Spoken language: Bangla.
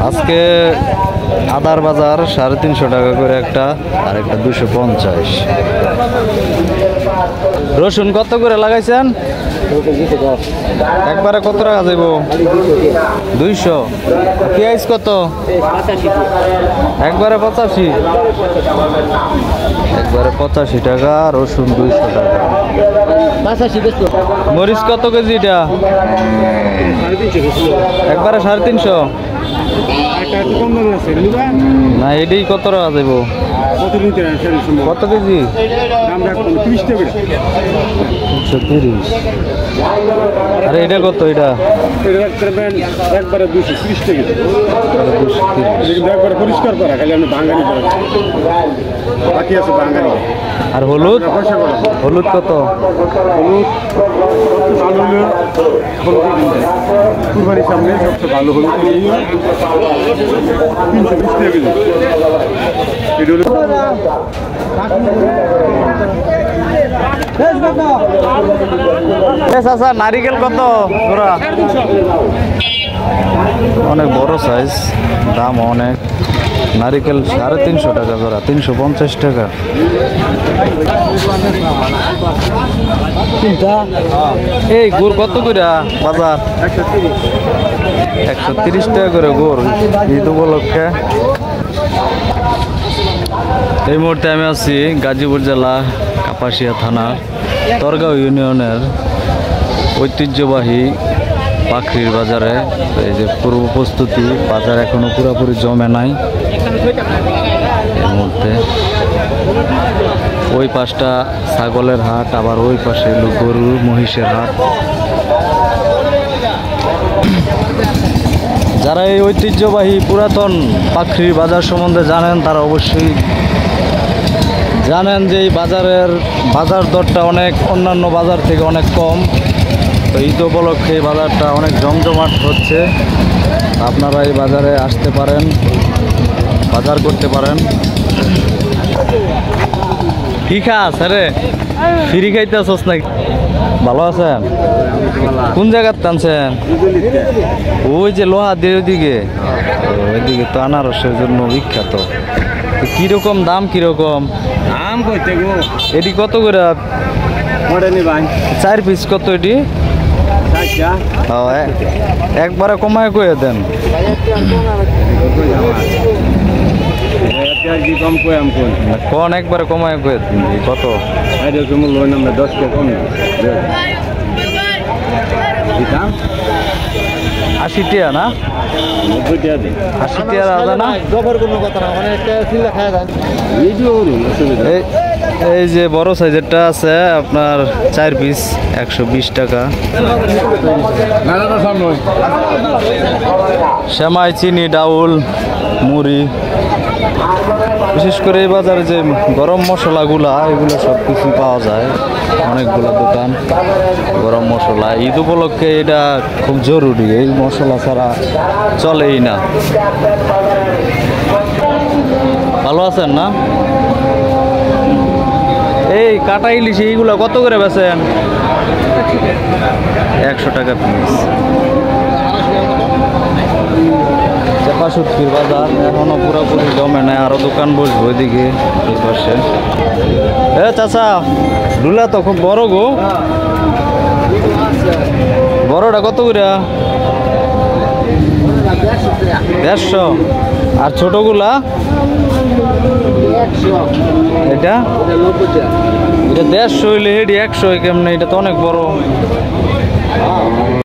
আজকে আদার বাজার 350 টাকা করে একটা, আর একটা 250। রসুন কত করে লাগাইছেন? একবারে কত টাকা যাইব? 200। পেঁয়াজ কত? একবারে 85। একবারে 85 টাকা। রসুন 200 টাকা। মরিচ কত কেজি এটা? একবারে 350। না এটাই কত টাকা দেব? কত কেজি? 130। আরে এটা কত? এটা একবারে 230 টাকা। একবারে পরিষ্কার করা, খালি আমি বাঙালি বাকি আছে বাঙালি। আর হলুদ? হলুদ কত? হলুদ ভালো হলো কুরবানির সামনে সবচেয়ে ভালো হলুদ 320 টাকা কেজি। এটা হলো চাচা নারিকেল কত? অনেক বড় সাইজ, দাম অনেক। নারিকেল 350 টাকা জোড়া, 350 টাকা। এই গুড় কত করে বাজার? 130 টাকা করে গুড় ঈদ উপলক্ষে। এই মুহূর্তে আমি আছি গাজীপুর জেলা কাপাসিয়া থানা তরগাঁও ইউনিয়নের ঐতিহ্যবাহী পাখরির বাজারে। এই যে পূর্ব প্রস্তুতি, বাজার এখনো পুরোপুরি জমে নাই। এই মুহূর্তে ওই পাশটা ছাগলের হাট, আবার ওই পাশে হলো গরু মহিষের হাট। যারা এই ঐতিহ্যবাহী পুরাতন পাখরির বাজার সম্বন্ধে জানেন, তারা অবশ্যই জানেন যে এই বাজার দরটা অনেক অন্যান্য বাজার থেকে অনেক কম। তো ঈদ উপলক্ষে এই বাজারটা অনেক জমজমাট হচ্ছে। আপনারা এই বাজারে আসতে পারেন, বাজার করতে পারেন। কি খাস রে? ফ্রি খাইতে আসছ নাকি? ভালো আছেন? কোন জায়গার টানছেন? ওই যে লোহা দিয়ে ওইদিকে। ওইদিকে তো আনারসের জন্য বিখ্যাত। কিরকম দাম? কিরকম আম কইতে গো? এটি কত করে? 4 পিস কত এটি? একবারে কমায় কয়ে দেন। কোন একবারে কমায় কয়ে দেন কত? 10 টাকা কম। 80 টাকা না? 90 টাকা দিন। 80 টাকা রাজা না? এই যে বড় সাইজেরটা আছে আপনার 4 পিস 120 টাকা। সেমাই, চিনি, ডাউল, মুড়ি। বিশেষ করে এই বাজারে যে গরম মশলাগুলা, এগুলো সব কিছু পাওয়া যায়। অনেকগুলো দোকান গরম মশলা। ঈদ উপলক্ষে এটা খুব জরুরি, এই মশলা ছাড়া চলেই না। ভালো আছেন না? এই কাটা ইলিশ এইগুলো কত করে বেচেন? 100 টাকা পিস। চেপা শুটকির বাজার এখনো পুরোপুরি জমে নাই, আরো দোকান বসবো ওইদিকে এই পাশে। চাচা ডুলা তো খুব বড় গো। বড়টা কত করে? 150। আর ছোটগুলা? এটা 150 হইলে হেডি 100 কেমনে? এটা তো অনেক বড়।